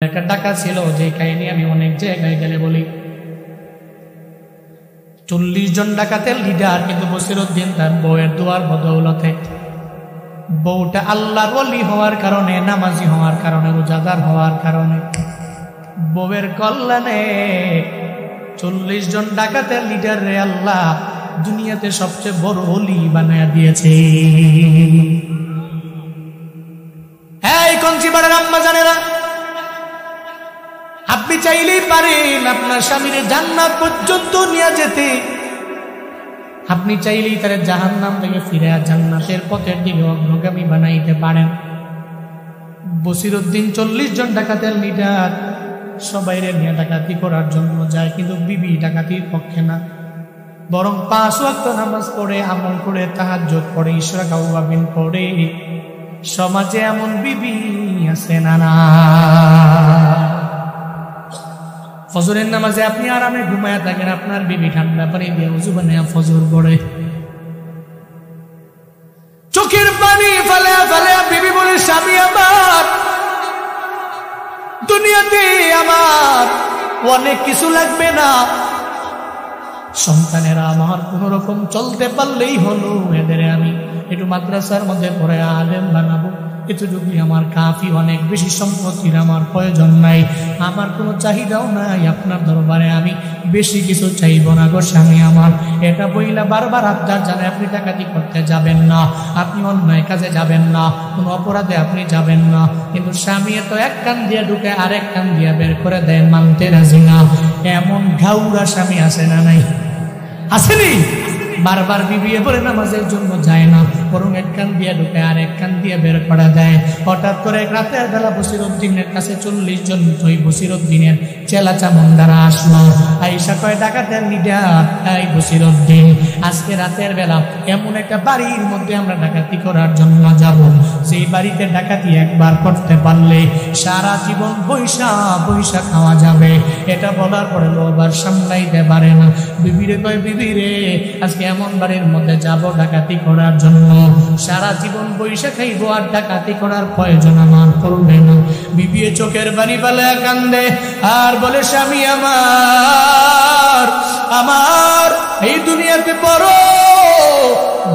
একটা ডাকা ছিল যে কাহিনী আমি অনেক জায়গায় গেলে বলি। 40 জন ডাকাতের লিডার, কিন্তু বসিরউদ্দিন তার বউয়ের দোয়ার বদৌলতে, বউটা আল্লাহর ওলি হওয়ার কারণে, নামাজি হওয়ার কারণে, রোজাদার হওয়ার কারণে, বউয়ের কল্যাণে 40 জন ডাকাতের লিডার রে আল্লাহ দুনিয়াতে সবচেয়ে বড় ওলি বানায়া দিয়েছে। এই কঞ্চিবাড়ার আম্মা জানেরা, আপনি চাইলেই পারেন আপনার স্বামীর জান্নাত পর্যন্ত নিয়ে যেতে। আপনি চাইলেই তার জাহান্নাম থেকে ফিরে জান্নাতের পথের দিকে অগ্রগামী বানাইতে পারেন। বসিরউদ্দিন 40 জন ডাকাতের লিডার সবাইরে নিয়ে ডাকাতি করার জন্য যায়, কিন্তু বিবি ডাকাতির পক্ষে না, বরং 5 ওয়াক্ত নামাজ পড়ে, আমল করে, তাহাজ্জুদ পড়ে, ইশরাক আওয়াবিন পড়ে। সমাজে এমন বিবি আছে না? না, ফজরের নামাজে আপনি আরামে ঘুমায়া থাকেন, আপনার বিবি ঠান্ডা পানি দিয়ে ওযু বানায়া ফজর পড়ে, চোখের পানি ফেলে ফেলে বিবি বলে, স্বামী আমার, দুনিয়াতে আমার অনেক কিছু লাগবে না, সন্তানেরা আমার কোন রকম চলতে পারলেই হলো, এদের আমি একটু মাদ্রাসার মধ্যে পড়ে আলেম বানাবো, এতটুকুই আমার কাফি, অনেক বেশি সম্পত্তির আমার প্রয়োজন নাই, আমার কোনো চাহিদাও নাই, আপনার দরবারে আমি বেশি কিছু চাইব না গো স্বামী আমার। এটা বইলা বারবার আবদার জানায় আপনি ডাকাতি করতে যাবেন না, আপনি অন্যায় কাজে যাবেন না, কোনো অপরাধে আপনি যাবেন না, কিন্তু স্বামী তো এক কান দিয়ে ঢুকে আরেক কান দিয়ে বের করে দেয়, মানতে রাজি না। এমন ঘাউরা স্বামী আছে না নাই? আসেনি? বারবার বিবিয়ে পরে নামাজের জন্য যায় না, বরং এক কান দিয়ে ঢুকে আর এক কান দিয়ে বের করা দেয়। হঠাৎ করে রাতের বেলা বসিরউদ্দিনের কাছে 40 জন ওই বসিরউদ্দিনের চেলা চামুন্ডারা আসলো। আইসা কয়, ডাকাতের লিডার, এই বসিরউদ্দিন, আজকে রাতের বেলা এমন একটা বাড়ির মধ্যে আমরা ডাকাতি করার জন্য যাব, সেই বাড়িতে ডাকাতি একবার করতে পারলে সারা জীবন পয়সা পয়সা খাওয়া যাবে। এটা বলার পরে লোবার সামলাইতে পারে না। বিবিরে কয়, বিবিরে, আজকে এমন বাড়ির মধ্যে যাব ডাকাতি করার জন্য, সারা জীবন পয়সা খাইবো, আর ডাকাতি করার প্রয়োজন আমার করবে না। বিবি চোখের পানি ফেলে কান্দে আর বলে, স্বামী আমার, আমার এই দুনিয়াতে বড়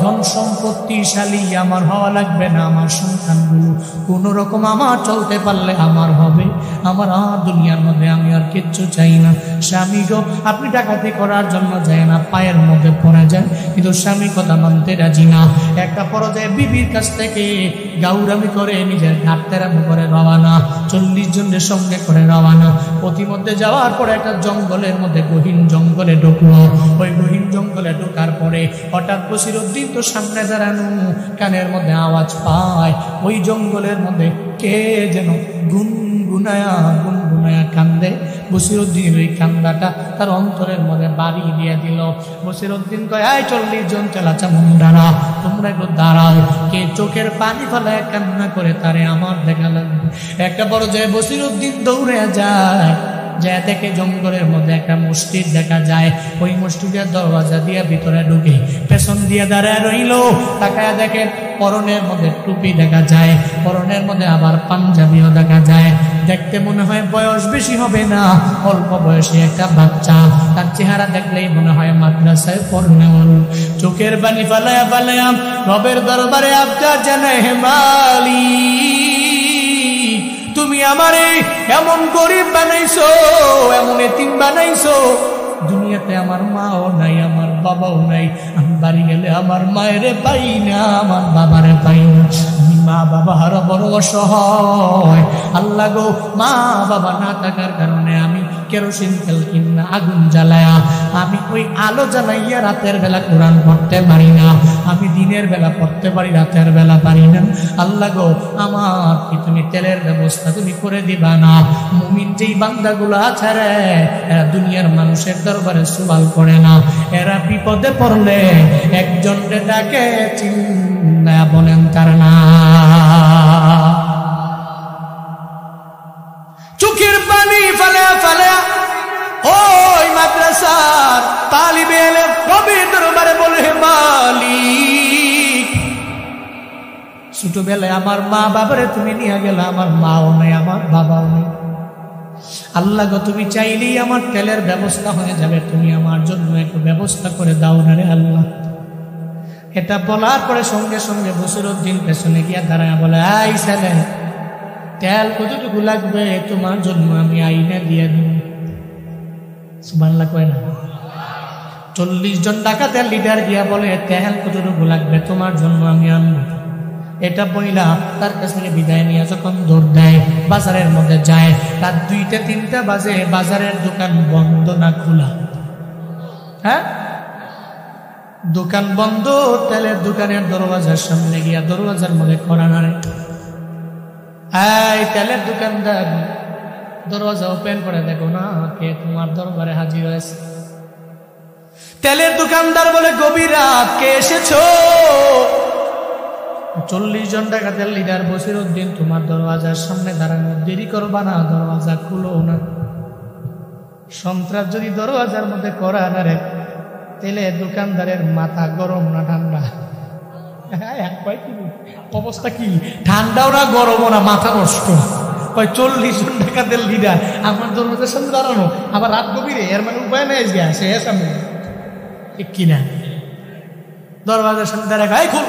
ধন সম্পত্তিশালী আমার হওয়া লাগবে না, আমার সন্তানগুলো কোন রকম আমার চলতে পারলে আমার হবে, আমার আর দুনিয়ার মধ্যে আমি আর কিচ্ছু চাই না। স্বামী গো, আপনি ডাকাতি করার জন্য যায় না, পায়ের মধ্যে পড়ে যায়, কিন্তু স্বামী কথা মানতে রাজি না। একটা পর্যায়ে বিবির কাছ থেকে গাউরামি করে নিজের ঘাটতেরামি করে রওয়ানা, 40 জনের সঙ্গে করে রওয়ানা। প্রতিমধ্যে যাওয়ার পরে একটা জঙ্গলের মধ্যে, গহীন জঙ্গলে ঢুকলো। ওই গহীন জঙ্গলে ঢোকার পরে হঠাৎ বসিরউদ্দিন তো সামনে দাঁড়ানো, কানের মধ্যে আওয়াজ পায়, ওই জঙ্গলের মধ্যে কে যেন গুনগুনায়া কান্দে। বসিরউদ্দিন ওই কান্দাটা তার অন্তরের মধ্যে বাড়ি দিয়ে দিল। বসিরউদ্দিন কয়, এই 40 জন চেলাচা মুন্ডারা, তোমরা একটু দাঁড়াও, কে চোখের পানি ফেলে কান্না করে তারে আমার দেখা লাগবে। একটা বড় যায় বসিরউদ্দিন দৌড়ে যায়, যা দেখে জঙ্গলের মধ্যে একটা মসজিদ দেখা যায়। ওই মসজিদের দরওয়াজা দিয়ে ভিতরে ঢুকে পেছন দিয়ে দাঁড়ায় রইল, তাকায় দেখে পরনের মধ্যে টুপি দেখা যায়, পরনের মধ্যে আবার পাঞ্জাবিও দেখা যায়। দেখতে মনে হয় বয়স বেশি হবে না, অল্প বয়সী একটা বাচ্চা, তার চেহারা দেখলেই মনে হয় মাদ্রাসায় পড়নে। চোখের পানি ফালায়া ফালায়া রবের দরবারে আবদার জানায়, হে মালিক, তুমি আমারে এমন গরিব বানাইছো, এমন এতিম বানাইছো, দুনিয়াতে আমার মাও নাই, আমার বাবাও নাই, আমি বাড়ি গেলে আমার মায়েরে পাই না, আমার বাবারে পাই না, আমি মা বাবা হারা বড় অসহায়। আল্লাহ গো, মা বাবা না থাকার কারণে আমি কেরোসিন তেল কিনা আগুন জ্বালায়া, আমি ওই আলো জ্বালাইয়া রাতের বেলা কোরআন পড়তে পারি না, আমি দিনের বেলা পড়তে পারি, রাতের বেলা পারি না। আল্লাহ গো, আমার কি তুমি তেলের ব্যবস্থা তুমি করে দিবা না? মুমিন যেই বান্দাগুলো আছে রে, এরা দুনিয়ার মানুষের দরবারে সওয়াল করে না, এরা বিপদে পড়লে একজনকে ডাকে, চিন্তা বলেন তার না। চোখের পানি ফেলে ফেলে ওই মাদ্রাসার তালিবে এলেম রবের দরবারে বলে, হে মালিক, ছোটবেলায় আমার মা বাবারে তুমি নিয়ে গেলে, আমার মাও নেই, আমার বাবাও নেই, আল্লাহ গো তুমি চাইলেই আমার তেলের ব্যবস্থা হয়ে যাবে, তুমি আমার জন্য একটু ব্যবস্থা করে দাও না রে আল্লাহ। এটা বলার পরে সঙ্গে সঙ্গে বসিরউদ্দিন পেছনে গিয়া দাঁড়ায় বলে, এই ছেলে, তেল কতটুকু লাগবে তোমার জন্য আমি আইনে দিয়ে দেব। সুবহানাল্লাহ কয় না? 40 জন ডাকাতের লিডার গিয়া বলে, তেল কতটুকু লাগবে তোমার জন্য আমি আনবো। এটা বইলা তার কাছ থেকে বিদায় নিয়ে যখন দৌড় দেয়, বাজারের মধ্যে যায়, রাত 2টা-3টা বাজে, বাজারের দোকান বন্ধ না খোলা? হ্যাঁ, দোকান বন্ধ। তেলের দোকানের দরওয়াজার সামনে গিয়া দরওয়াজার মধ্যে কড়া নাড়ে। এই তেলের দোকানদার, দরওয়াজা ওপেন করে দেখো না কে তোমার দরবারে হাজির হয়েছে। তেলের দোকানদার বলে, গভীর রাত, কে এসেছো? 40 জন ডাকাতের লিডার বসিরউদ্দিন তোমার দরওয়াজার সামনে দাঁড়ানো, দেরি করবা না, দরওয়াজা খুলো না। সন্ত্রাস যদি দরওয়াজার মধ্যে করা নারে, তেলের দোকানদারের মাথা গরম না ঠান্ডা? অবস্থা কি? ঠান্ডাও না গরমও না, মাথা নষ্ট। 40 জন ডাকাতের লিডার আমার দরওয়াজার সামনে দাঁড়ানো, আবার রাত গভীরে, এর মানে উপায় নাই সে সামনে, ঠিক কিনা? দরওয়াজার সামনে দাঁড়ায়, খুল।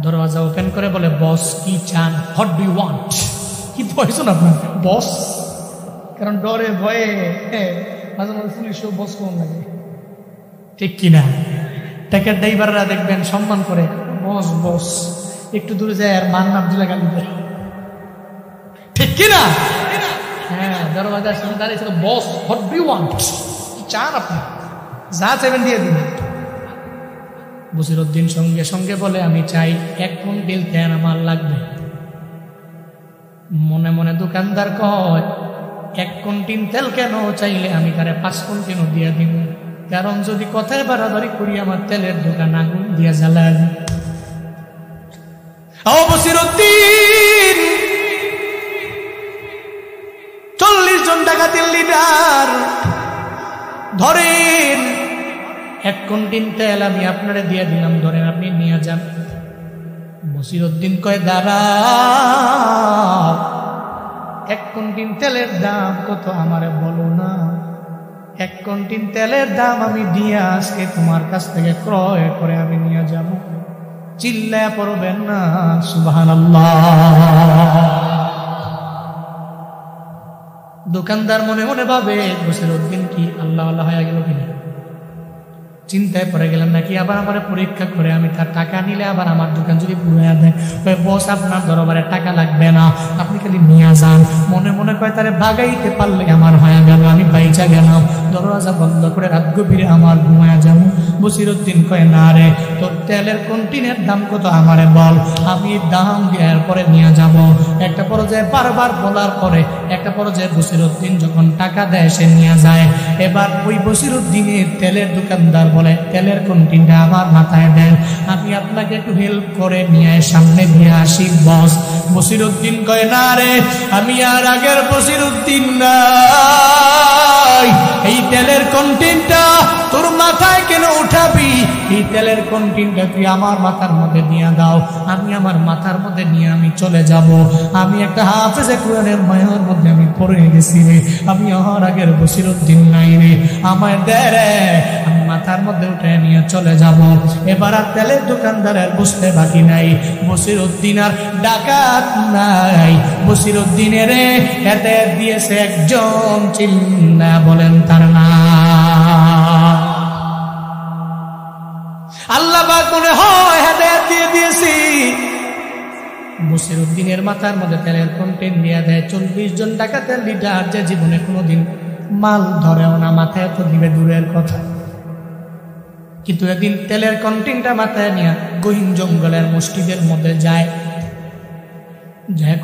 দরওয়াজা ওপেন করে বলে, বস কি চান? What do you want? কি প্রয়োজন আপনার বস? কারণ ডরে ভয়ে মাঝে মাঝে পুলিশও বস কোন লাগে, ঠিক কিনা? ট্যাকের ড্রাইভাররা দেখবেন সম্মান করে, বস বস, একটু দূরে যায় আর মান নাম দিলে গালি দেয়, ঠিক কিনা? হ্যাঁ, দরওয়াজার সামনে দাঁড়িয়েছিল, বস হোয়াট ডু ইউ ওয়ান্ট? কি চান আপনি? যা চাইবেন দিয়ে দিন। বসিরউদ্দিন সঙ্গে সঙ্গে বলে, আমি চাই 1 কুইন্টাল তেল আমার লাগবে। মনে মনে দোকানদার কয়, 1 কুইন্টাল তেল কেন চাইলে আমি তারে 5 কুইন্টাল দিয়ে দিব, কারণ যদি কথায় বাড়াবাড়ি করি আমার তেলের দোকান আগুন দিয়া জ্বালায়। ও বসিরউদ্দিন, 40 জন ডাকাতের লিডার, ধরেন 1 কুইন্টাল তেল আমি আপনারে দিয়ে দিলাম, ধরেন আপনি নিয়ে যান। বসিরউদ্দিন কয়, দাঁড়া, 1 কুইন্টাল তেলের দাম কত আমারে বলো না। 1 কুইন্টাল তেলের দাম আমি দিয়ে আজকে তোমার কাছ থেকে ক্রয় করে আমি নিয়ে যাব। চিল্লায়া পড়বেন না সুবহানাল্লাহ। দোকানদার মনে মনে ভাবে, বসিরউদ্দিন কি আল্লাহ আল্লাহ হয়ে গেল কিনা, চিন্তায় পড়ে গেলেন নাকি আবার আমার পরীক্ষা করে আমি তার টাকা নিলে আবার আমার দোকান যদি পুড়ে দেয়। বস আপনার দরবারে টাকা লাগবে না, আপনি খালি নিয়ে যান। মনে মনে কয় তারে ভাগাইতে পারলে আমার হয়ে গেল, আমি বাইচা গেলাম। দরওয়াজা বন্ধ করে রাত গভীরে আমার ঘুমায়া যাব। বসিরউদ্দিন কয়, না রে, তোর তেলের কন্টিনের দাম কত আমারে বল, আমি দাম দেওয়ার পরে নিয়ে যাব। একটা পর্যায়ে বারবার বলার পরে একটা পর্যায়ে বসিরউদ্দিন যখন টাকা দেয় সে নিয়ে যায়। এবার ওই বসিরউদ্দিনের তেলের দোকানদার বলে, তেলের কন্টিনটা আমার মাথায় দেন, আমি আপনাকে একটু হেল্প করে নিয়ে সামনে দিয়ে আসি বস। বসিরউদ্দিন কয়, না রে, আমি আর আগের বসিরউদ্দিন নাই। এই তেলের কন্টিনটা তোর মাথায় কেন উঠাবি? এই তেলের কন্টিনটা তুই আমার মাথার মধ্যে নিয়ে দাও, আমি আমার মাথার মধ্যে নিয়ে আমি চলে যাব। আমি একটা হাফেজে কোরআনের মায়ার মধ্যে আমি পড়ে গেছি রে, আমি আর আগের বসিরউদ্দিন নাই রে, আমায় দে রে, আমি মাথার মধ্যে উঠে নিয়ে চলে যাব। এবার আর তেলের দোকানদারের বুঝতে বাকি নাই, বসিরউদ্দিন আর ডাকাত নাই, বসিরউদ্দিনের এতে দিয়েছে একজন, চিল্লা বলেন তার নাম। আল্লাহ পাক মনে হয় হেদায়েত দিয়ে দিয়েছি। বসিরউদ্দিনের মাথার মধ্যে তেলের কন্টেন দিয়ে দেয়। 40 জন ডাকাতের লিডার যে জীবনে কোনোদিন মাল ধরেও না, মাথায় তো দিবে দূরের কথা, কিন্তু একদিন তেলের কন্টেনটা মাথায় নিয়ে গহীন জঙ্গলের মসজিদের মধ্যে যায়।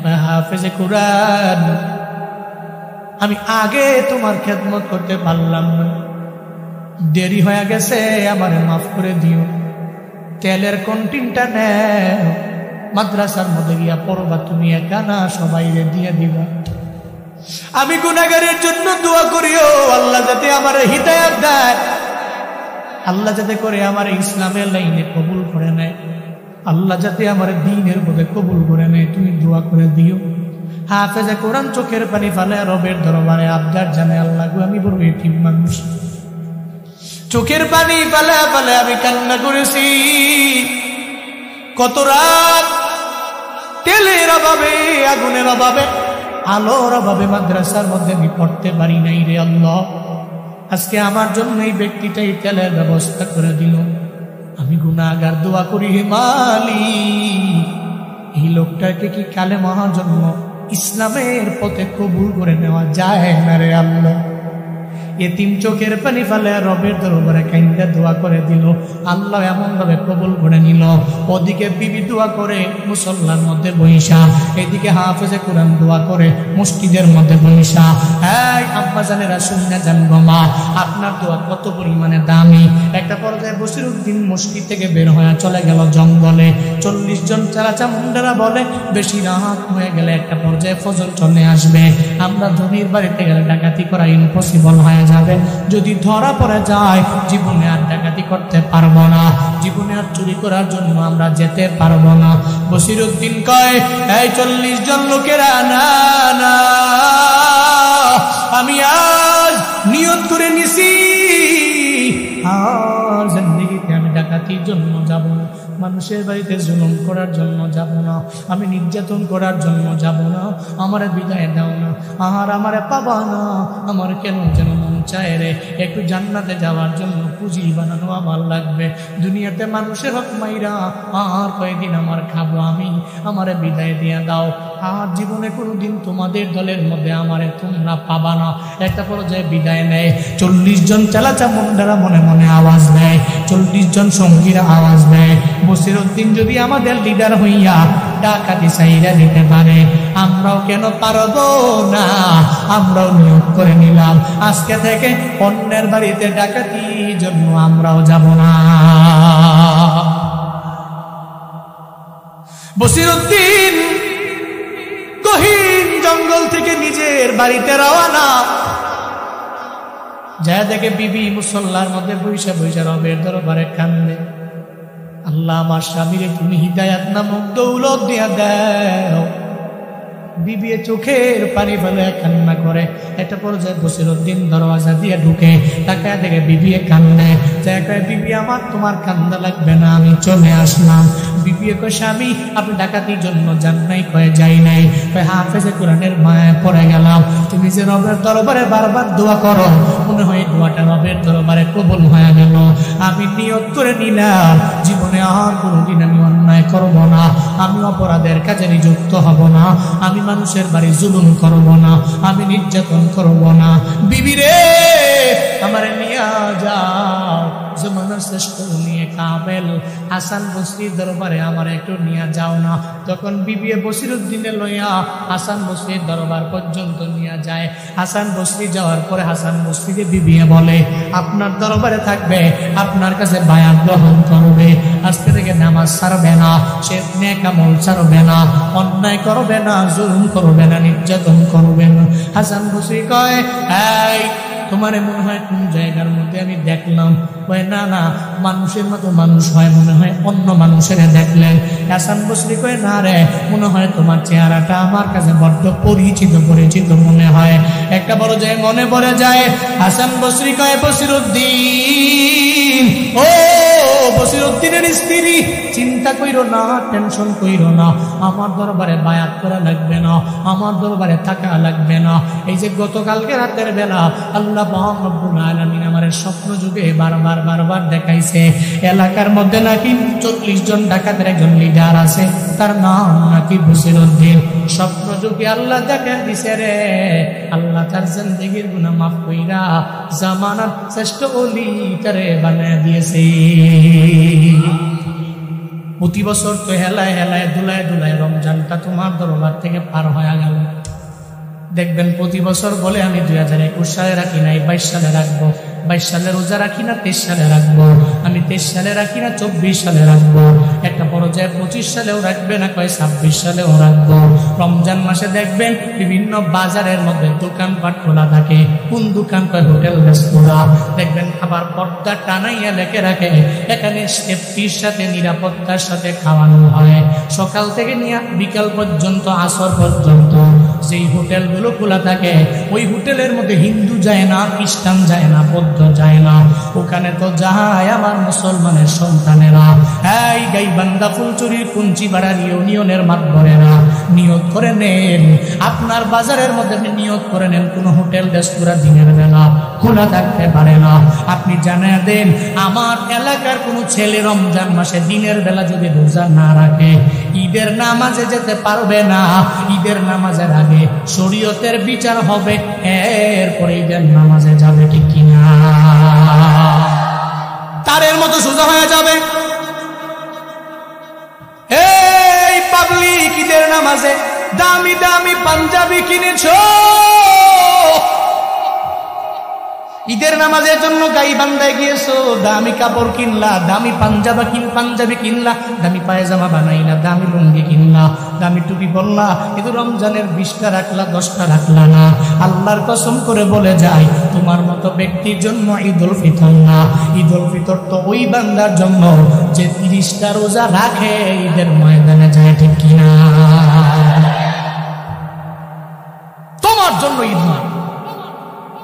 কয়, হাফেজে কুরআন, আমি আগে তোমার খেদমত করতে পারলাম না, দেরি হয়ে গেছে, আমারে মাফ করে দিও। তেলের কন্টিনটা নেও, মাদ্রাসার মধ্যে গিয়া পড়বা, তুমি একা না, সবাই দিয়ে দিবা। আমি গুনাহগারের জন্য দোয়া করিও, আল্লাহ যাতে আমার হিদায়াত দেয়, আল্লাহ যাতে করে আমার ইসলামের লাইনে কবুল করে নেয়, আল্লাহ যাতে আমার দ্বীনের মধ্যে কবুল করে নেয়, তুমি দোয়া করে দিও। হাফেজে কোরআন চোখের পানি ফেলে রবের দরবারে আবদার জানে, আল্লাহ গো আমি বড় এতিম মানুষ, চোখের পানি ফেলে ফেলে আমি কান্না করেছি। কত রাত তেলের অভাবে, আগুনের অভাবে, আলোর অভাবে মাদ্রাসার মধ্যে আমি পড়তে পারি নাই রে আল্লাহ। আজকে আমার জন্য এই ব্যক্তিটাই তেলের ব্যবস্থা করে দিল। আমি গুনাহগার, দোয়া করি হে মালিক, এই লোকটাকে কি কালেমার জন্য ইসলামের পথে কবুল করে নেওয়া যায় না রে আল্লাহ। এতিম চোখের পানি ফেলে রবের দরবারে কাইন্দা দোয়া করে দিল, আল্লাহ এমন ভাবে কবুল করে নিল। ওদিকে বিবি দোয়া করে মুসল্লার মধ্যে বইসা, এদিকে হাফেজে কোরআন দোয়া করে মসজিদের মধ্যে বইসা। এই আব্বা জানেরা শুনে জানবো মা, আপনার দোয়া কত পরিমাণে দামি। একটা পর্যায়ে বসিরউদ্দিন মসজিদ থেকে বের হয়ে চলে গেল জঙ্গলে। 40 জন চারাচা মুন্ডারা বলে বেশি রাত হয়ে গেলে একটা পর্যায়ে ফজর চলে আসবে, আমরা ধনির বাড়িতে গেলে ডাকাতি করা ইম্পসিবল হয়ে যাবে। যদি ধরা পড়ে যায় জীবনে আর ডাকাতি করতে পারবো না, জীবনে আর চুরি করার জন্য আমরা যেতে পারবো না। বসিরউদ্দিন কয়, এই 40 জন লোকেরা, না না, আমি আজ নিয়ত করে নিছি আর জিন্দেগিতে আমি ডাকাতির জন্য যাব না, মানুষের বাড়িতে জুলুম করার জন্য যাব না, আমি নির্যাতন করার জন্য যাব না। আমারে বিদায় দাও না, আর আমারে পাবা না। আমার কেন যেন মন চায় রে একটু জান্নাতে যাওয়ার জন্য পুঁজি বানানো আমার লাগবে। দুনিয়াতে মানুষের হক মাইরা আর কয়েকদিন আমার খাবো আমি, আমারে বিদায় দিয়ে দাও। আর জীবনে কোনোদিন তোমাদের দলের মধ্যে আমারে তোমরা পাবা না। একটা পর্যায়ে বিদায় নেয়। 40 জন চালাচা মুন্ডারা মনে মনে আওয়াজ দেয়, 40 জন সঙ্গীরা আওয়াজ দেয়, বসিরউদ্দিন যদি আমাদের লিডার হইয়া ডাকাতি চাইরা দিতে পারে, আমরাও কেন পারবো না? আমরাও নিয়োগ করে নিলাম, আজকে থেকে অন্যের বাড়িতে ডাকাতির জন্য আমরাও যাব না। বসিরউদ্দিন গহীন জঙ্গল থেকে নিজের বাড়িতে রওনা। যা দেখে বিবি মুসল্লার মধ্যে বৈশা বৈশা রবের দরবারে কান্দে, আল্লাহ আমার স্বামীরে তুমি হিদায়াত নামক দৌলত দিয়া দাও। বিবি চোখের পানি ফেলে কান্না করে। একটা পর্যায়ে বসিরউদ্দিন দরওয়াজা দিয়ে ঢুকে, তাকায় দেখে বিবি কান্দে। কয়, বিবি আমার তোমার কান্দা লাগবে না, আমি চলে আসলাম। বিবি কয়, স্বামী আপনি ডাকাতির জন্য যান নাই? কয়ে যাই নাই। কয়, হাফেজে কোরআনের মায়ায় পড়ে গেলাম। তুমি যে রবের দরবারে বারবার দোয়া করো, মনে হয় দোয়াটা রবের দরবারে কবুল হয়ে গেল। আমি নিয়ত করে নিলাম জীবনে আর কোনোদিন আমি অন্যায় করব না, আমি অপরাধের কাজে নিযুক্ত হব না, আমি মানুষের বাড়ি জুলুম করব না, আমি নির্যাতন করব না। বিবি রে আমারে নিয়ে যাও জমানার শ্রেষ্ঠ নিয়ে কামেল হাসান বসরির দরবারে আমার একটু নিয়ে যাও না। তখন বিবি বসিরউদ্দিনে লইয়া হাসান বসরির দরবার পর্যন্ত নিয়ে যায়। হাসান বসরি যাওয়ার পরে হাসান বসরিকে বিবি বলে, আপনার দরবারে থাকবে, আপনার কাছে বায়াত গ্রহণ করবে, আজকে থেকে নামাজ ছাড়বে না, সে নেক আমল ছাড়বে না, অন্যায় করবে না, জুলুম করবে না, নির্যাতন করবে না। হাসান বসরি কয়, এই তোমারে মনে হয় কোন জায়গার মধ্যে আমি দেখলাম। কয়, না না, মানুষের মতো মানুষ হয় মনে হয়, অন্য মানুষের দেখলেন। হাসান বসরি কয়, না রে, মনে হয় তোমার চেহারাটা আমার কাছে বড্ড পরিচিত পরিচিত মনে হয়। একটা বড় যায় মনে পড়ে যায়। হাসান বসরি কয়, বসিরউদ্দিন, ও বসিরউদ্দিনের স্ত্রী, চিন্তা কইরো না, টেনশন কইরো না, আমার দরবারে বায়াত করা লাগবে না, আমার দরবারে থাকা লাগবে না। এই যে গতকালকে রাতের বেলা আল্লাহ পাক রব্বুল আলামিন আমার স্বপ্ন যুগে বারবার বারবার দেখাইছে, এলাকার মধ্যে নাকি 40 জন ডাকাতের একজন লিডার আছে, তার নাম নাকি বসিরউদ্দিন। স্বপ্ন যুগে আল্লাহ দেখা দিছে রে, আল্লাহ তার জিন্দেগির গুনাহ মাফ কইরা জামানার শ্রেষ্ঠ ওলি তারে বানায় দিয়েছে। প্রতি বছর তো হেলায় হেলায় দুলায় দুলায় রমজানটা তোমার দরবার থেকে পার হয়ে গেল। দেখবেন প্রতি বছর বলে আমি 2021 সালে রাখি নাই, 22 সালে রাখবো, 22 সালে রোজা রাখি না 23 সালে রাখবো, আমি 23 সালে রাখি না 24 সালে রাখবো, একটা পর্যায়ে 25 সালেও রাখবে না, কয় 26 সালেও রাখবো। রমজান মাসে দেখবেন বিভিন্ন বাজারের মধ্যে দোকানপাট খোলা থাকে, কোন দোকান? কয় হোটেল রেস্তোরাঁ। দেখবেন আবার পর্দা টানাইয়া লেখে রাখে এখানে সেফটির সাথে নিরাপত্তার সাথে খাওয়ানো হয়, সকাল থেকে নিয়ে বিকাল পর্যন্ত, আসর পর্যন্ত। যেই হোটেলগুলো খোলা থাকে ওই হোটেলের মধ্যে হিন্দু যায় না, খ্রিস্টান যায় না, বৌদ্ধ যায় না, ওখানে তো যায় আমার মুসলমানের সন্তানেরা। এই গাইবান্ধা ফুলচুরির কুঞ্চিপাড়ার ইউনিয়নের মাতবরেরা নিয়ত করে নেন, আপনার বাজারের মধ্যে নিয়ত করে নেন কোন হোটেল রেস্তোরাঁ দিনের বেলা খোলা থাকতে পারে না। আপনি জানিয়ে দেন আমার এলাকার কোন ছেলে রমজান মাসে দিনের বেলা যদি রোজা না রাখে ঈদের নামাজে যেতে পারবে না, ঈদের নামাজের আগে শরীয়তের বিচার হবে, এরপরে ঈদের নামাজে যাবে, ঠিক কিনা? তারের মতো সোজা হয়ে যাবে। এই পাবলিক, ঈদের নামাজে দামি দামি পাঞ্জাবি কিনেছো, ঈদের নামাজের জন্য গাইবান্ধায় গিয়েছো, দামি কাপড় কিনলা, দামি পাঞ্জাবি কিনলা, দামি পায়জামা বানাইলা, দামি লুঙ্গি কিনলা, দামি টুপি পরলা, কিন্তু রমজানের 20টা রাখলা, 10টা রাখলা না। আল্লাহর কসম করে বলে যায় তোমার মতো ব্যক্তির জন্য ঈদুল ফিতর না, ঈদুল ফিতর তো ওই বান্দার জন্য যে 30টা রোজা রাখে, ঈদের ময়দানে যায়, ঠিক কিনা? তোমার জন্য ঈদ না,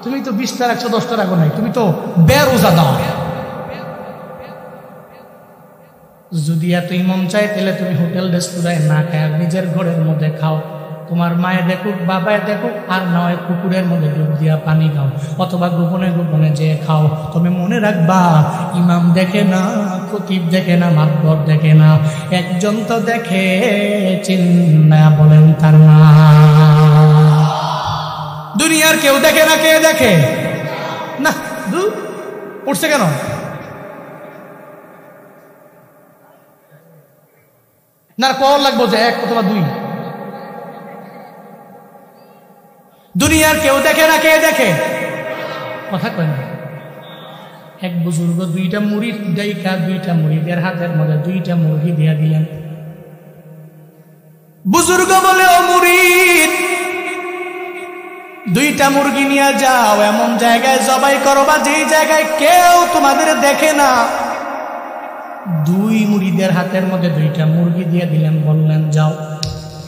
তুমি তো 20টা রাখছো, 10টা রাখো নাই, তুমি তো বেরোজা দাও। যদি এতই মন চায় তাহলে তুমি হোটেল রেস্তোরাঁয় না খায় নিজের ঘরের মধ্যে খাও, তোমার মায়ে দেখুক, বাবায় দেখুক, আর নয় পুকুরের মধ্যে ডুব দিয়া পানি খাও, অথবা গোপনে গোপনে যে খাও। তুমি মনে রাখবা ইমাম দেখে না, খতিব দেখে না, মাতবর দেখে না, একজন তো দেখে, চিন্তা বলেন তার না। দুনিয়ার কেউ দেখে না, কে দেখে না? পড়ছে কেন? না কল লাগবো যে 1 অথবা 2। দুনিয়ার কেউ দেখে না, কে দেখে? কথা কয় না। এক বুজুর্গ 2টা মুড়ি ডাইকা, 2টা মুড়িদের হাতের মধ্যে 2টা মুরগি দিয়া দিলেন। বুজুর্গ বলে, ও মুরিদ, 2টা মুরগি নিয়ে যাও, এমন জায়গায় জবাই করো বা যেই জায়গায় কেউ তোমাদের দেখে না। 2 মুরিদের হাতের মধ্যে 2টা মুরগি দিয়ে দিলেন, বললেন যাও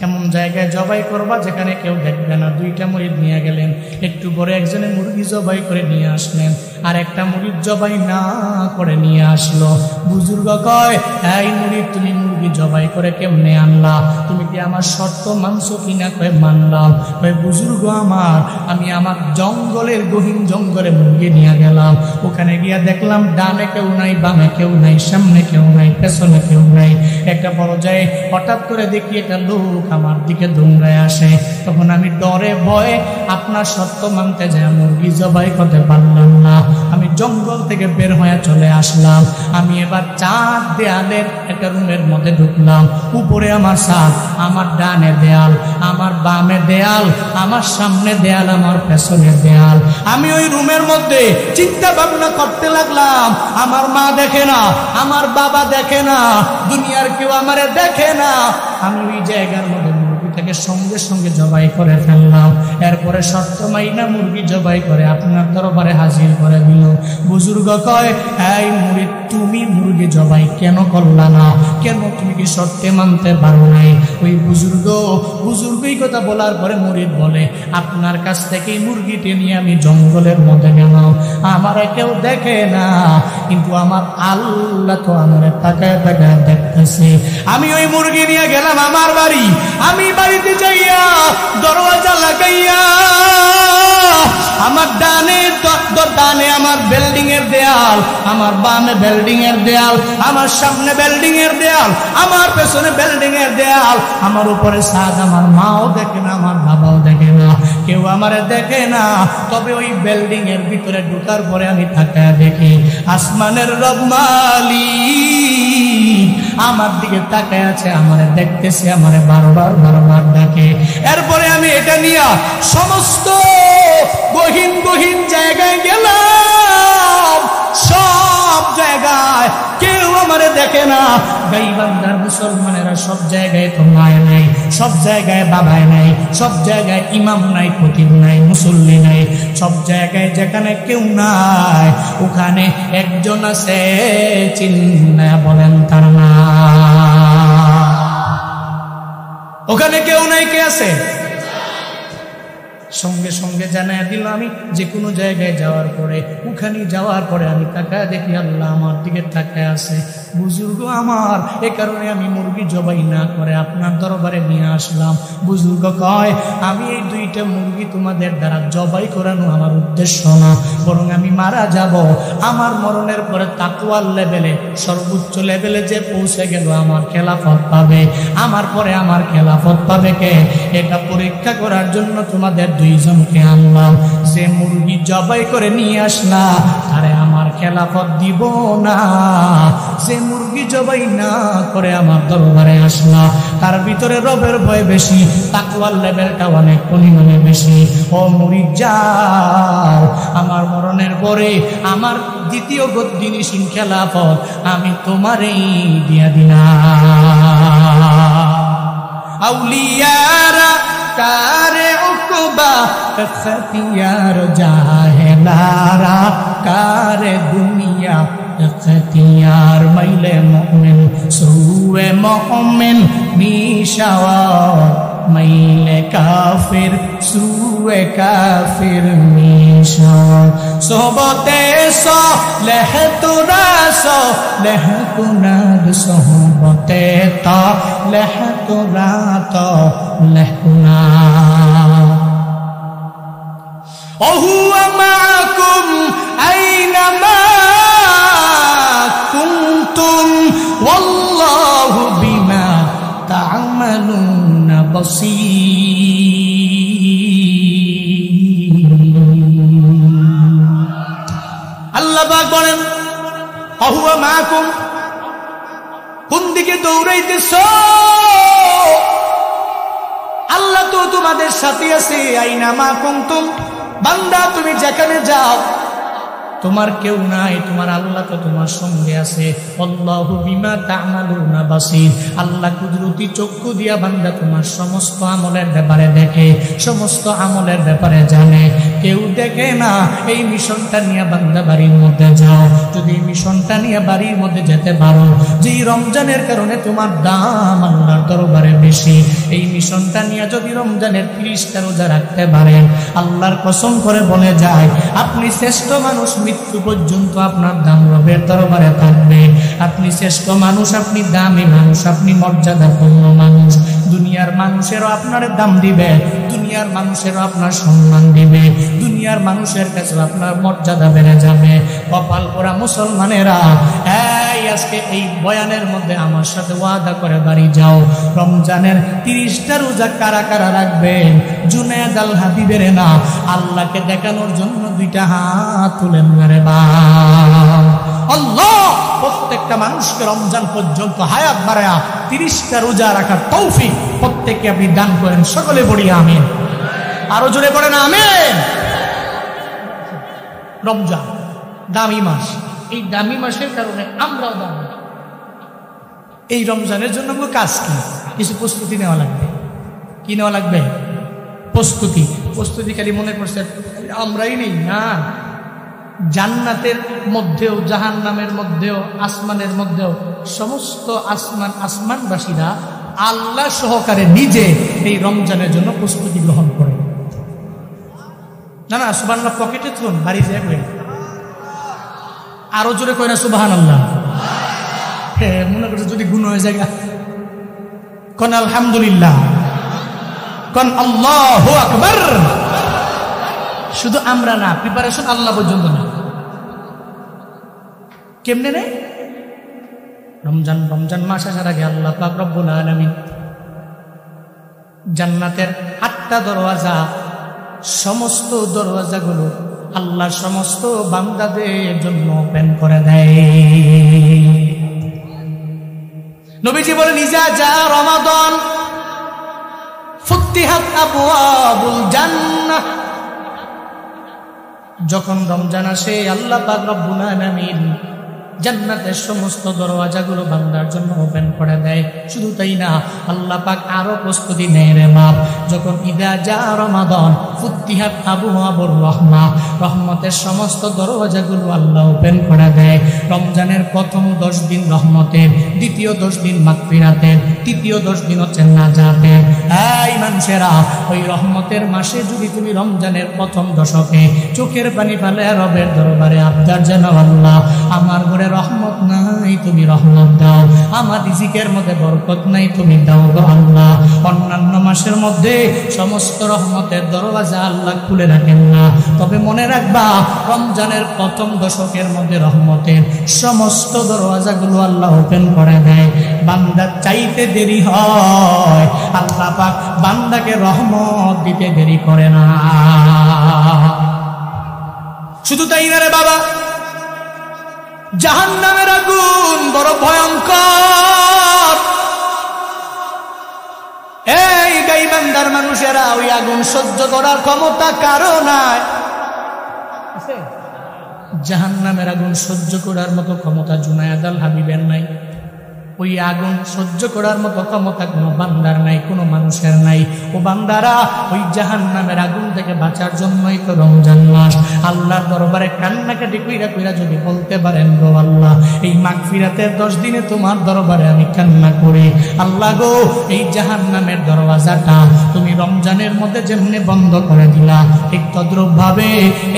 এমন জায়গায় জবাই করবা যেখানে কেউ দেখবে না। 2টা মুরিদ নিয়ে গেলেন, একটু পরে একজনে মুরগি জবাই করে নিয়ে আসলেন, আর একটা মুরিদ জবাই না করে নিয়ে আসলো। বুজুর্গ কয়, এই মুরিদ, তুমি মুরগি জবাই করে কেমনে আনলা? তুমি কি আমার শর্ত মানছো কিনা? কয় মানলাম। কয় বুজুর্গ আমি আমার জঙ্গলের গহীন জঙ্গলে মুরগি নিয়ে গেলাম, ওখানে গিয়া দেখলাম ডানে কেউ নাই, বামে কেউ নাই, সামনে কেউ নাই, পেছনে কেউ নাই। একটা পর্যায়ে হঠাৎ করে দেখি একটা লোক আমার দিকে দৌড়ায় আসে, তখন আমি ডরে ভয়ে আপনার শর্ত মানতে যায় মুরগি জবাই করতে পারলাম না। আমি জঙ্গল থেকে বের হয়ে চলে আসলাম। আমি এবার 4 দেয়ালের একটা রুমের মধ্যে ঢুকলাম। উপরে আমার ছাদ, আমার ডানে দেয়াল, আমার বামে দেয়াল, আমার সামনে দেয়াল, আমার পেছনে দেয়াল। আমি ওই রুমের মধ্যে চিন্তা ভাবনা করতে লাগলাম, আমার মা দেখে না, আমার বাবা দেখে না, দুনিয়ার কেউ আমারে দেখে না। আমি ওই জায়গার মধ্যে মুরগিটাকে সঙ্গে সঙ্গে জবাই করে ফেললাম। এরপরে শর্ত মাইনা মুরগি জবাই করে আপনার দরবারে হাজির করে দিল। বুজুর্গ কয়, এই মুরিদ, তুমি মুরগি জবাই কেন করলা না? কেন তুমি কি শর্তে মানতে পারো নাই? ওই বুজুর্গই কথা বলার পরে মুরিদ বলে, আপনার কাছ থেকে মুরগিটি নিয়ে আমি জঙ্গলের মধ্যে গেলাম, আমার কেউ দেখে না, কিন্তু আমার আল্লাহ তো আমার তাকায় তাকায় দেখতেছে। আমি ওই মুরগি নিয়ে গেলাম আমার বাড়ি। আমি বাড়িতে যাইয়া দরওয়াজা লাগাইয়া, আমার ডানে আমার বিল্ডিং এর দেয়াল, আমার বামে বিল্ডিং এর দেয়াল, আমার সামনে বিল্ডিং এর দেয়াল, আমার পেছনে বিল্ডিং এর দেয়াল, আমার উপরে ছাদ। আমার মাও দেখে না, আমার বাবাও দেখে না, কেউ আমারে দেখে না। তবে ওই বিল্ডিং এর ভিতরে ঢোকার পরে আমি তাকায় দেখি আসমানের রব মালিক আমার দিকে তাকায় আছে, আমারে দেখতেছে, আমারে বারবার ডাকে। এরপরে আমি এটা নিয়ে সমস্ত গহীন গহীন জায়গায় গেলাম। সব জায়গায় কেউ আমারে দেখে না। গাইবান্ধার মুসলমানেরা সব জায়গায় তো মায় নাই, সব জায়গায় বাবায় নাই, সব জায়গায় ইমাম নাই, খতিব নাই, মুসল্লি নাই, সব জায়গায় যেখানে কেউ নাই ওখানে একজন আছে, চিন্না বলেন তার না। ওখানে কেউ নাই, কে আছে? সঙ্গে সঙ্গে জানায় দিল। আমি যে কোনো জায়গায় যাওয়ার পরে, ওখানে যাওয়ার পরে আমি তাকায় দেখি আল্লাহ আমার দিকে তাকায় আছে। বুজুর্গ আমার, এ কারণে আমি মুরগি জবাই না করে আপনার দরবারে নিয়ে আসলাম। বুজুর্গ কয়, আমি এই দুইটা মুরগি তোমাদের দ্বারা জবাই করানো আমার উদ্দেশ্য না, বরং আমি মারা যাব, আমার মরণের পরে তাকওয়ার লেভেলে, সর্বোচ্চ লেভেলে যে পৌঁছে গেল আমার খেলাফত পাবে, আমার পরে আমার খেলাফত পাবে কে, এটা পরীক্ষা করার জন্য তোমাদের দুইজনকে আনলাম। যে মুরগি জবাই করে নিয়ে আসলা তারে আমার খেলাফত দিব না, যে মুরগি জবাই না করে আমার দরবারে আসলা তার ভিতরে রবের ভয় বেশি, তাকওয়ার লেভেলটা অনেক পরিমাণে বেশি। ও মুরিদ যাও, আমার মরণের পরে আমার দ্বিতীয় গদ্দিনিসীন খেলাফত আমি তোমারই দিয়া দিলাম। আউলিয়ারা কারে উকবা খতিয়ার জাহেলারা কারে দুনিয়া খতিয়ার, মাইলে মুমিন সুয়ে মুমিন মিশাওয়ার, মাইলে কাফির সুয়ে কাফির মিশাওয়ার। সোহবতে সালেহ তোরা সালেহ কুনাদ, সোহবতে সালেহ তোরা সালেহ কুনাদ। ওহুয়া মাকুম আইনামা কুনতুম ওয়াল্লাহু বিমা তা'মালুনা বাসীর। আল্লাহ পাক বলেন, ওহুয়া মাকুম, কোন দিকে দৌড়াইতেছো? আল্লাহ তো তোমাদের সাথে আছে। আইনা মা কুনতুম, বান্দা তুমি যেখানে যাও তোমার কেউ নাই, তোমার আল্লাহ তো তোমার সঙ্গে আছে। আল্লাহু বিমা তা'মালুনা বাসীর, আল্লাহ কুদরতি চক্ষু দিয়া বান্দা তোমার সমস্ত আমলের ব্যাপারে দেখে, সমস্ত আমলের ব্যাপারে জানে। কেউ দেখে না। এই মিশনটা নিয়ে বান্দা বাড়ির মধ্যে যাও। যদি এই মিশনটা নিয়ে বাড়ির মধ্যে যেতে পারো, যে রমজানের কারণে তোমার দাম আল্লাহর দরবারে বেশি, এই মিশনটা নিয়ে যদি রমজানের 30টা রোজা রাখতে পারেন, আল্লাহর কসম করে বলে যায় আপনি শ্রেষ্ঠ মানুষ, মৃত্যু পর্যন্ত আপনার দাম রবের দরবারে থাকবে। আপনি শ্রেষ্ঠ মানুষ, আপনি দামি মানুষ, আপনি মর্যাদাপূর্ণ মানুষ। দুনিয়ার মানুষেরও আপনার দাম দিবে, দুনিয়ার মানুষেরও আপনার সম্মান দিবে, দুনিয়ার মানুষের কাছে আপনার মর্যাদা বেড়ে যাবে। কপাল পোড়া মুসলমানেরা, এই আজকে এই বয়ানের মধ্যে আমার সাথে ওয়াদা করে বাড়ি যাও। রমজানের 30টা রোজা কারা কারা রাখবেন? জুনায়েদ আল হাবিবের না, আল্লাহকে দেখানোর জন্য 2টা হাত তুলেন রে বা আল্লাহ। প্রত্যেকটা মানুষকে রমজান পর্যন্ত হায়াত বাড়ায়া 30টা রোজা রাখার তৌফিক প্রত্যেককে আপনি দান করেন। সকলে বলি আমিন। আরো জোরে বলেন আমিন। রমজান দামি মাস, এই দামি মাসের কারণে আমরাও দামি। এই রমজানের জন্য আমাকে কাজ কি? কিছু প্রস্তুতি নেওয়া লাগবে। কি নেওয়া লাগবে? প্রস্তুতি। প্রস্তুতি খালি মনে করছে আমরাই নেই না, জান্নাতের মধ্যেও, জাহান্নামের মধ্যেও, আসমানের মধ্যেও সমস্ত আসমানবাসীরা আল্লাহ সহকারে নিজে এই রমজানের জন্য প্রস্তুতি গ্রহণ করে। না না, সুবহানাল্লাহ পকেটে তুলুন, বাড়ি যায় বই। আরো জোরে কয় না সুবহানাল্লাহ। হ্যাঁ, মনে করছে যদি গুণ হয়ে যায়, কোন আলহামদুলিল্লাহ, কোন আল্লাহু আকবার। শুধু আমরা না, প্রিপারেশন আল্লাহ পর্যন্ত না। কেমনে রে? রমজান মাস আসার আগে আল্লাহ পাক রব্বুল আলামিন জান্নাতের 8টা দরওয়াজা, সমস্ত দরওয়াজাগুলো আল্লাহ সমস্ত বান্দাদের জন্য ওপেন করে দেয়। নবীজি বলেন, ইজা জা রমাদান ফুতিহাত আবওয়াবুল জান্নাহ। যখন রমজান আসে আল্লাহ পাক রব্বুল আলামিন জান্নাতের সমস্ত দরওয়াজাগুলো বান্দার জন্য ওপেন করে দেয়। শুধু তাই না, আল্লাহ পাক আরো প্রস্তুতি নেয় রে বাপ, যখন ইদা জা রমাদান ফুতিহাত আবওয়াবুর রাহমাহ, রহমতের সমস্ত দরওয়াজাগুলো আল্লাহ ওপেন করে দেয়। রমজানের প্রথম 10 দিন রহমতের, দ্বিতীয় 10 দিন মাগফিরাতের, তৃতীয় 10 দিন হচ্ছে নাজাতের। এই মানুষেরা, ওই রহমতের মাসে যদি তুমি রমজানের প্রথম দশকে চোখের পানি ফেলে রবের দরবারে আবদার জানাও, আল্লাহ আমার ঘরে রহমত নাই, তুমি রহমত দাও, আমার রিজিকের মধ্যে বরকত নাই, তুমি দাও গো আল্লাহ। অন্যান্য মাসের মধ্যে সমস্ত রহমতের দরওয়াজা আল্লাহ খুলে রাখেন না, তবে মনে রাখবা রমজানের প্রথম দশকের মধ্যে রহমতের সমস্ত দরওয়াজাগুলো আল্লাহ ওপেন করে দেয়। বান্দা চাইতে দেরি হয়, আল্লাহ পাক বান্দাকে রহমত দিতে দেরি করে না। শুধু তাই না রে বাবা, জাহান্নামের আগুন বড় ভয়ঙ্কর। এই গাইবান্দার মানুষেরা ওই আগুন সহ্য করার ক্ষমতা কারো নাই। জাহান্নামের আগুন সহ্য করার মতো ক্ষমতা জুনায়েদ আল হাবিবের নাই। ওই আগুন সহ্য করার মতো ক্ষমতা কোনো বান্দার নাই, কোনো মানুষের নাই। ও বান্দারা, ওই জাহান্নামের আগুন থেকে বাঁচার জন্যই তো রমজান মাস। আল্লাহর দরবারে কান্নাকাটি কইরা কইরা যদি বলতে পারেন, গো আল্লাহ এই মাগফিরাতের 10 দিনে তোমার দরবারে আমি কান্না করি, আল্লাহ গো এই জাহান্নামের দরওয়াজাটা তুমি রমজানের মধ্যে যেমনে বন্ধ করে দিলা, ঠিক তদ্রূপ ভাবে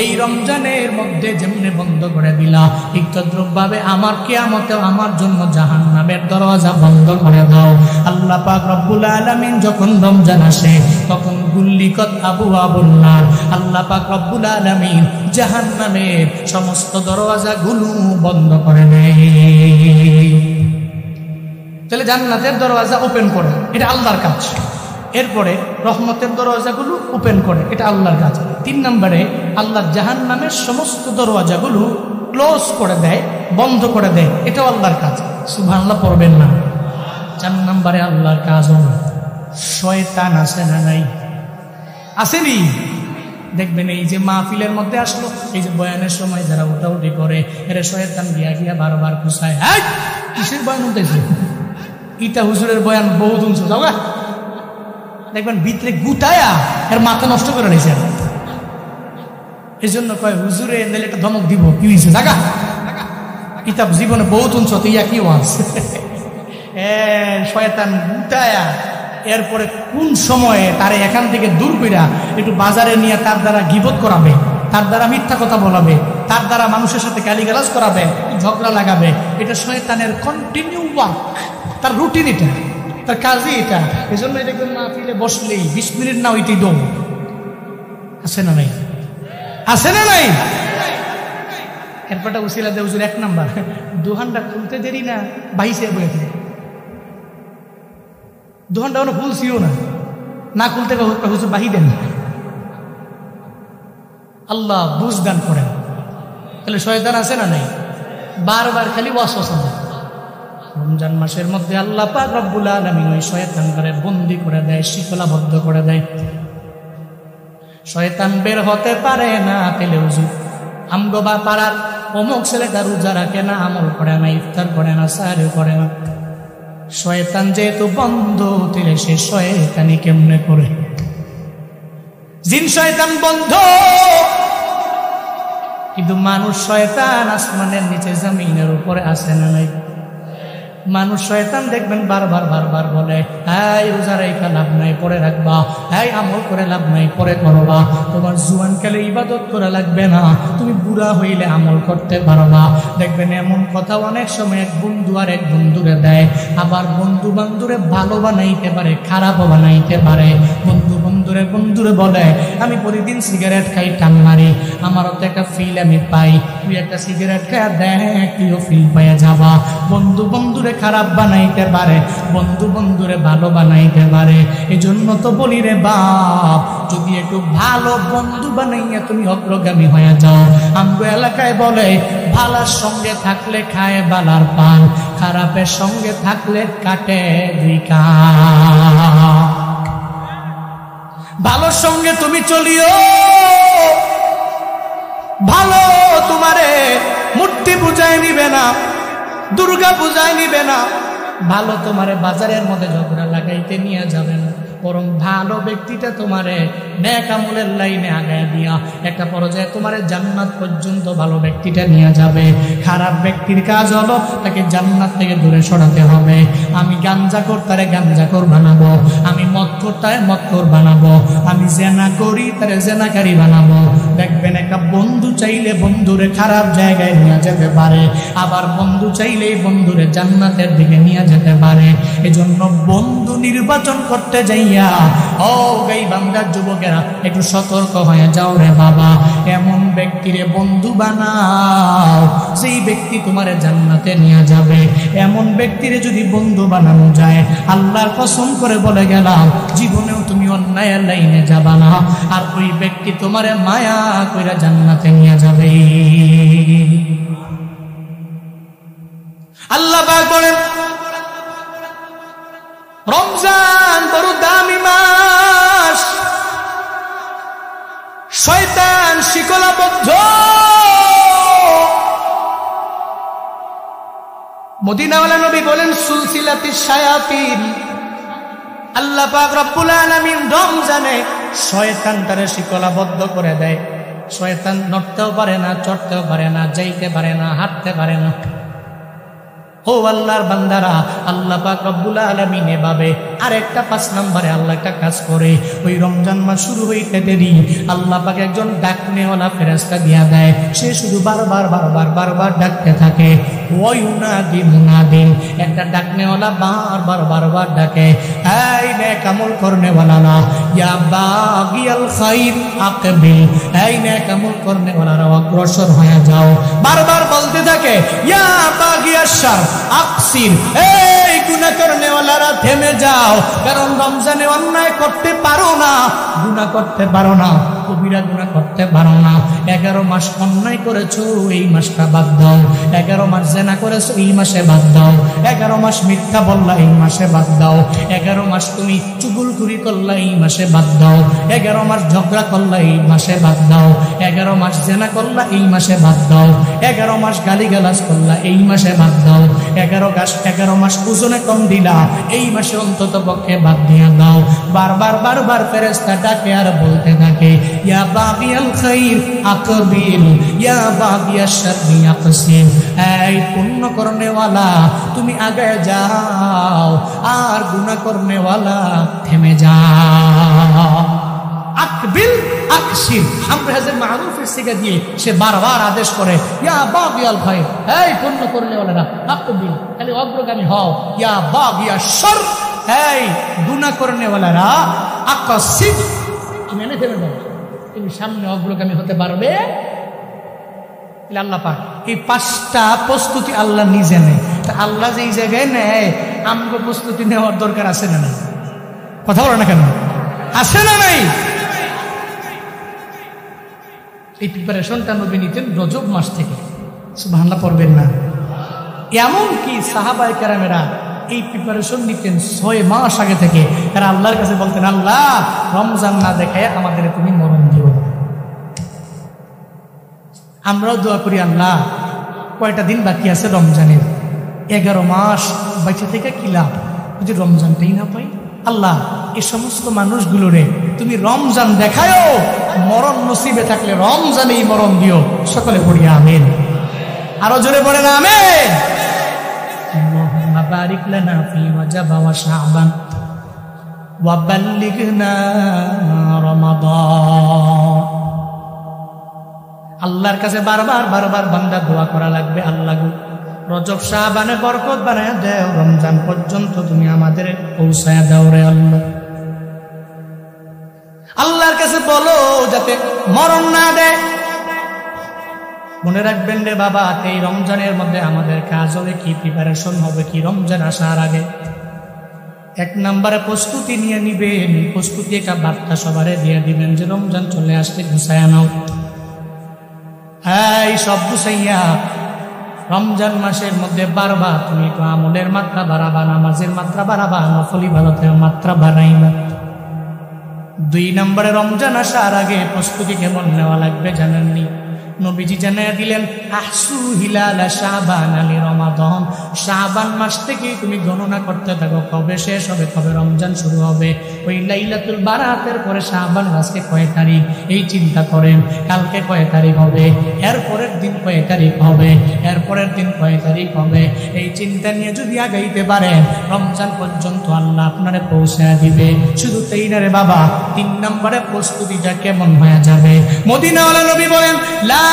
এই রমজানের মধ্যে যেমনে বন্ধ করে দিলা, ঠিক তদ্রূপ ভাবে আমার কিয়ামতেও আমার জন্য জাহান্নামের দরওয়াজা বন্ধ করে দাও। আল্লাহ পাক রব্বুল আলামিন যখন রমজান আসে তখন গুল্লিকত আবওয়াবুন নার, আল্লাহ পাক রব্বুল আলামিন জাহান্নামের সমস্ত দরওয়াজাগুলো বন্ধ করে দেয়। তাহলে জান্নাতের দরওয়াজা ওপেন করে, এটা আল্লাহর কাজ। এরপরে রহমতের দরওয়াজাগুলো ওপেন করে, এটা আল্লাহর কাজ। 3 নম্বরে আল্লাহ জাহান্নামের সমস্ত দরওয়াজাগুলো ক্লোজ করে দেয়, বন্ধ করে দেয়, এটাও আল্লাহর কাজ। সুবহানাল্লাহ পড়বেন না। 4 নম্বরে আল্লাহর কাজ হলো শয়তান আছে না নাই? আসেনি? দেখবেন এই যে মাহফিলের মধ্যে আসলো, এই যে বয়ানের সময় যারা উঠাউঠি করে, এরা শয়তান গিয়া গিয়া বারবার খুশায়, হ্যাঁ কিসের বয়ান উঠেছে, ইটা হুজুরের বয়ান বহু শুনছো, যাও গা। দেখবেন ভিতরে গুটায়া এর মাথা নষ্ট করে নিয়েছে। এই জন্য কয় হুজুরে নাহলে একটা ধমক দিব, কি হয়েছে জাগা, কিতাব জীবনে বহুত উঞ্চ ইয়া কি ওয়াজ। শয়তান গুটায়া এরপরে কোন সময়ে তারে এখান থেকে দূর কইরা একটু বাজারে নিয়ে তার দ্বারা গীবত করাবে, তার দ্বারা মিথ্যা কথা বলাবে, তার দ্বারা মানুষের সাথে গালিগালাজ করাবে, ঝগড়া লাগাবে। এটা শয়তানের কন্টিনিউ ওয়ার্ক, তার রুটিন, এটা তার কাজই এটা। এই জন্য দেখবেন মাহফিলে বসলেই 20 মিনিট না ওইটাই দৌড়। আছে না নাই? আছে না নাই? এরপরটা উসিলা দে হুজুর 1 নাম্বার, দোকানটা খুলতে দেরি না, বাইসে বইতে দোকানটা ওনা খুলছিও না, না খুলতে হুজুর বাহি দেন। আল্লাহ বুঝ দান করেন। তাহলে শয়তান আছে না নাই? বারবার খালি ওয়াসওয়াসা। রমজান মাসের মধ্যে আল্লাহ পাক রব্বুল আলামিন ওই শয়তানকে বন্দী করে দেয়, শিকলাবদ্ধ করে দেয়। শয়তান বের হতে পারে না। তাহলে হুজুর আমগোবা পাড়ার অমুক ছেলেটা রোজা রাখে না, আমল করে না, ইফতার করে না, সাহারি করে না। শয়তান যেহেতু বন্ধ, তাহলে সে শয়তানি কেমনে করে? জিন শয়তান বন্ধ, কিন্তু মানুষ শয়তান আসমানের নিচে জমিনের উপরে আসে না নাই? মানুষ শয়তান দেখবেন বারবার বারবার বলে, এই রোজা রাখা লাভ নাই, পরে রাখবা, এই আমল করে লাভ নাই, পরে করবা, তোমার জুয়ানকালে ইবাদত করা লাগবে না, তুমি বুড়া হইলে আমল করতে পারবা। দেখবেন এমন কথা অনেক সময় এক বন্ধু আর এক বন্ধুরে দেয়। আবার বন্ধু বান্ধুরে ভালো বানাইতে পারে, খারাপও বানাইতে পারে। বন্ধুরে বলে, আমি প্রতিদিন সিগারেট খাই, টান মারি, আমারও তো একটা ফিল আমি পাই, তুই একটা সিগারেট খাই দেখ, তুইও ফিল পাইয়া যাবা। বন্ধুরে খারাপ বানাইতে পারে, বন্ধুরে ভালো বানাইতে পারে। এই জন্য তো বলি রে বাপ, যদি একটু ভালো বন্ধু বানাইয়া তুমি অগ্রগামী হয়ে যাও। আমগো এলাকায় বলে, ভালার সঙ্গে থাকলে খায় বালার পান, খারাপের সঙ্গে থাকলে কাটে 2 কান। ভালোর সঙ্গে তুমি চলিও, ভালো তোমারে মূর্তি পূজায় নিবে না, দুর্গা পূজায় নিবে না, ভালো তোমারে বাজারের মধ্যে ঝগড়া লাগাইতে নিয়ে যাবে না, বরং ভালো ব্যক্তিটা তোমারে নেক আমলের লাইনে আগায় দিয়া একটা পর্যায়ে তোমারে জান্নাত পর্যন্ত ভালো ব্যক্তিটা নিয়ে যাবে। খারাপ ব্যক্তির কাজ হলো তাকে জান্নাত থেকে দূরে সরাতে হবে। আমি গাঞ্জাখোর তারে গাঞ্জাখোর বানাবো, আমি মদখোর তারে মদখোর বানাবো, আমি জেনা করি তারে জেনাকারী বানাবো। দেখবেন একটা বন্ধু চাইলে বন্ধুরে খারাপ জায়গায় নিয়ে যেতে পারে, আবার বন্ধু চাইলেই বন্ধুরে জান্নাতের দিকে নিয়ে যেতে পারে। এজন্য বন্ধু নির্বাচন করতে যাই ও গাইবান্ধার যুবকেরা একটু সতর্ক হয়ে যাও রে বাবা। এমন ব্যক্তিরে বন্ধু বানাও সেই ব্যক্তি তোমারে জান্নাতে নিয়ে যাবে। এমন ব্যক্তিরে যদি বন্ধু বানানো যায়, আল্লাহর কসম করে বলে গেলাম, জীবনেও তুমি অন্যায়ের লাইনে যাবা না, আর ওই ব্যক্তি তোমারে মায়া কইরা জান্নাতে নিয়ে যাবে। আল্লাহ পাক বলেন, রমজান বড় দামি মাস, শয়তান শিকলাবদ্ধ। মদিনাওয়ালা নবী বলেন, সুলসিলাতিশ শায়াতিন। আল্লাহ পাক রব্বুল আলামিন রমজানে শয়তান তারে শিকলাবদ্ধ করে দেয়। শয়তান নড়তেও পারে না, চড়তেও পারে না, যাইতে পারে না, হাঁটতে পারে না। ও আল্লাহর বান্দারা, আল্লাহ পাক রব্বুল আলামিন এভাবে আরেকটা 5 নম্বরে আল্লাহ একটা কাজ করে। ওই রমজান মাস শুরু হইতে দেরি আল্লাহ পাক একজন ডাকনেওয়ালা ফেরেশতা দিয়া দেয়। সে শুধু বারবার বারবার বারবার ডাকতে থাকে। ওয়ায়ুনাদি মুনাদিন, একটা ডাকনেওয়ালা বারবার বারবার ডাকে, এই নেক আমল করনেওয়ালারা, ইয়া বাগিয়াল খাইর আকবিল, এই নেক আমল করনেওয়ালারা অগ্রসর হয়ে যাও। বারবার বলতে থাকে, ইয়া বাগিয়াশ শার আকসির, এই গুনাহ করনেওয়ালারা থেমে যাও, কারণ রমজানে অন্যায় করতে পারো না, গুনাহ করতে পারো না, কবিরা গুনাহ করতে পারো না। 11 মাস অন্যায় করেছো, এই মাসটা বাদ দাও। 11 মাস জেনা করেছো, এই মাসে বাদ দাও। 11 মাস মিথ্যা বললা, এই মাসে বাদ দাও। 11 মাস তুমি চুগলখুরি করলা, এই মাসে বাদ দাও। 11 মাস ঝগড়া করলা, এই মাসে বাদ দাও। 11 মাস জেনা করলা, এই মাসে বাদ দাও। 11 মাস গালিগালাজ করলা, এই মাসে বাদ দাও। 11 মাস ওজনে কম দিলা, এই মাসে অন্তত পক্ষে বাদ দিয়া দাও। বারবার বারবার ফেরেশতা ডাকে আর বলতে থাকে, ইয়া বাগিয়াল খাইর আকবিল, ইয়া বাগিয়াশ শাররি আকসির, এই পুণ্য করনেওয়ালা তুমি আগে যাও, আর গুনাহ করনেওয়ালা থেমে যাও। আকবিল আকসির, আমরা হাজার মারুফের সিগা দিয়ে সে বারবার আদেশ করে, ইয়া বাগিয়াল খাইর, এই পুণ্য করনেওয়ালারা আকবিল, খালি অগ্রগামী হও। ইয়া বাগিয়াশ শার, এই গুনাহ করনেওয়ালারা আকসির, তুমি এনে থেমে যাও, তুমি সামনে অগ্রগামী হতে পারবে। আল্লাহ পাক এই 5টা প্রস্তুতি আল্লাহ নিজে নেয়। তা আল্লাহ যে এই জায়গায় নেয়, আমগো প্রস্তুতি নেওয়ার দরকার আছে না নাই? কথা বলো না কেন? আছে না নাই? এই প্রিপারেশনটা নবী নিতেন রজব মাস থেকে। সুবহানাল্লাহ পড়বেন না? এমনকি সাহাবায়ে কেরামেরা এই প্রিপারেশন নিতেন 6 মাস আগে থেকে। তারা আল্লাহর কাছে বলতেন, আল্লাহ রমজান না দেখায় আমাদের তুমি মরণ দিও। আমরাও দোয়া করি, আল্লাহ কয়টা দিন বাকি আছে রমজানের, 11 মাস বেঁচে থেকে কি লাভ যদি রমজানটাই না পাই। আল্লাহ এই সমস্ত মানুষগুলোরে তুমি রমজান দেখায়ও, মরণ নসিবে থাকলে রমজানেই মরণ দিও। সকলে পড়ি আমিন। আরো জোরে বলেন আমিন। আল্লাহুম্মা বারিক লানা ফি রজব ওয়া শাবান ওয়া বাল্লিগনা রমাদান। আল্লাহর কাছে বারবার বারবার বান্দা দোয়া করা লাগবে, আল্লাহ গো রজব শাবানে বরকত বানায় দাও, রমজান পর্যন্ত তুমি আমাদের পৌঁছায় দাও রে আল্লাহ। আল্লাহর কাছে বলো যাতে মরণ না দেয়। মনে রাখবেন রে বাবা, এই রমজানের মধ্যে আমাদের কাজ হবে কি, প্রিপারেশন হবে কি রমজান আসার আগে। 1 নম্বরে প্রস্তুতি নিয়ে নিবেন। প্রস্তুতি একটা বার্তা সবারে দিয়ে দিবেন যে রমজান চলে আসতে গুছায় নাও। এই সব গুছাইয়া রমজান মাসের মধ্যে বারবার তুমি তো আমলের মাত্রা বাড়াবা, নামাজের মাত্রা বাড়াবা, নফল ইবাদতের মাত্রা বাড়াইবা। 2 নম্বরে রমজান আসার আগে প্রস্তুতি কেমন নেওয়া লাগবে জানেননি? নবীজি জানাইয়া দিলেন আহসু হিলালা শাবান আলি রমাদান, শাবান মাস থেকে তুমি গণনা করতে থাকো কবে শেষ হবে, কবে রমজান শুরু হবে। ওই লাইলাতুল বারাতের পরে শাবান আজকে কয় তারিখ এই চিন্তা করেন, কালকে কয় তারিখ হবে, এরপরের দিন কয় তারিখ হবে, এরপরের দিন কয় তারিখ হবে, এই চিন্তা নিয়ে যদি আগাইতে পারেন রমজান পর্যন্ত আল্লাহ আপনারে পৌঁছায় দিবে। শুধু তাই না রে বাবা, 3 নম্বরে প্রস্তুতিটা কেমন হয়ে যাবে। মদিনাওয়ালা নবী বলেন লা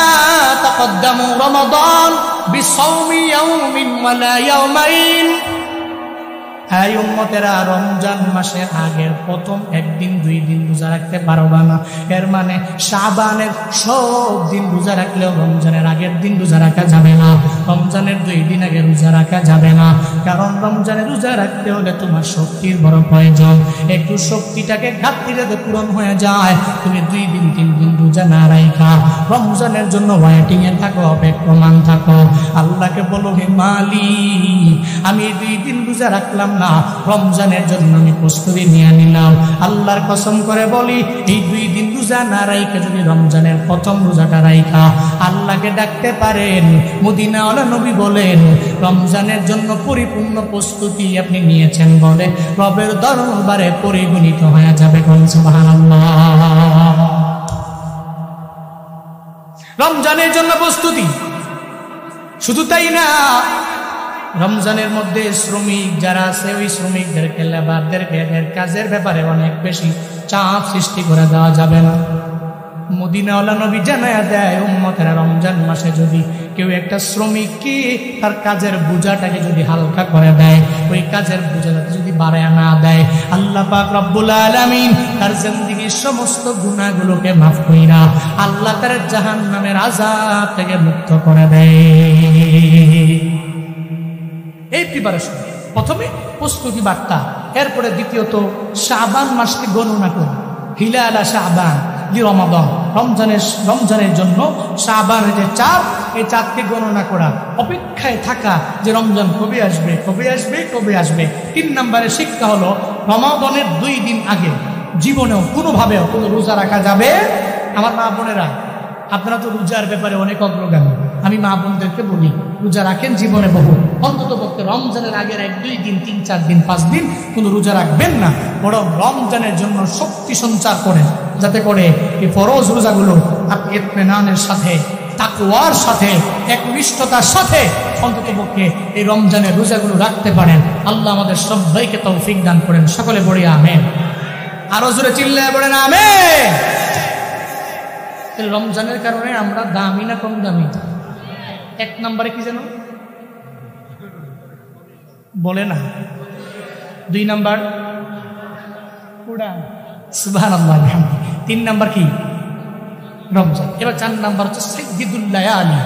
তাকদ্দামু রমাদান বিসাওমি ইয়াউমিন ওয়ালা ইয়াউমাইন। এই উম্মতেরা রমজান মাসের আগের প্রথম 1 দিন 2 দিন রোজা রাখতে পারবা না। এর মানে শাবানের সব দিন রোজা রাখলেও রমজানের আগের দিন রোজা রাখা যাবে না, রমজানের 2 দিন আগে রোজা রাখা যাবে না। কারণ রমজানে রোজা রাখতে হলে তোমার শক্তির বড় প্রয়োজন। একটু শক্তিটাকে ঘাটতিটা পূরণ হয়ে যায়, তুমি 2 দিন 3 দিন রোজা না রাখা রমজানের জন্য ওয়েটিং এ থাকো, অপেক্ষমান থাকো। আল্লাহকে বলো হে মালিক, আমি 2 দিন রোজা রাখলাম না, রমজানের জন্য আমি প্রস্তুতি নিয়ে নিলাম। আল্লাহর কসম করে বলি, এই 2 দিন রোজা না রাইখা যদি রমজানের প্রথম রোজাটা রাইখা আল্লাহকে ডাকতে পারেন, মদিনাওয়ালা নবী বলেন রমজানের জন্য পরিপূর্ণ প্রস্তুতি আপনি নিয়েছেন বলে রবের দরবারে পরিগণিত হয়ে যাবে। সুবহানাল্লাহ। রমজানের জন্য প্রস্তুতি, শুধু তাই না, রমজানের মধ্যে শ্রমিক যারা আছে ওই শ্রমিকদেরকে, লেবারদেরকে এদের কাজের ব্যাপারে অনেক বেশি চাপ সৃষ্টি করে দেওয়া যাবে না। মদিনাওয়ালা নবী জানায়া দেয় উম্মতেরা রমজান মাসে যদি কেউ একটা শ্রমিককে তার কাজের বোঝাটাকে যদি হালকা করে দেয়, ওই কাজের বোঝাটাকে যদি বাড়ায় না দেয়, আল্লাহ পাক রব্বুল আলামিন তার জিন্দেগীর সমস্ত গুনাহগুলোকে মাফ কইরা আল্লাহ তার জাহান্নামের আযাব থেকে মুক্ত করে দেয়। এই প্রিপারেশন, প্রথমে প্রস্তুতি বার্তা, এরপরে দ্বিতীয়ত শাবান মাসকে গণনা করা, হিলালা শাবান লি রমাদান, রমজানের জন্য শাবানের যে চাঁদ, এই চাঁদকে গণনা করা, অপেক্ষায় থাকা যে রমজান কবে আসবে কবে আসবে কবে আসবে। 3 নম্বরের শিক্ষা হলো রমাদানের 2 দিন আগে জীবনেও কোনোভাবেও কোনো রোজা রাখা যাবে। আমার মা বোনেরা, আপনারা তো রোজার ব্যাপারে অনেক অগ্রগামী, আমি মা বোনদেরকে বলি রোজা রাখেন জীবনে বহু, অন্তত পক্ষে রমজানের আগের 1-2 দিন 3-4 দিন 5 দিন কোনো রোজা রাখবেন না, বরং রমজানের জন্য শক্তি সঞ্চার করেন, যাতে করে এই ফরজ রোজাগুলো আপনি ইতমিনানের সাথে, তাকওয়ার সাথে, একনিষ্ঠতার সাথে অন্তত পক্ষে এই রমজানের রোজাগুলো রাখতে পারেন। আল্লাহ আমাদের সবাইকে তৌফিক দান করেন, সকলে বলি আমিন। আরো জোরে চিল্লায় বলেন আমিন। রমজানের কারণে আমরা দামি না কম দামি? 1 নম্বরে কি যেন বলে না, 2 নম্বর উড়ান, সুবহানাল্লাহ, 3 নম্বর কি রমজান। এবার 4 নম্বর হচ্ছে সাইয়্যিদুল লায়ালি।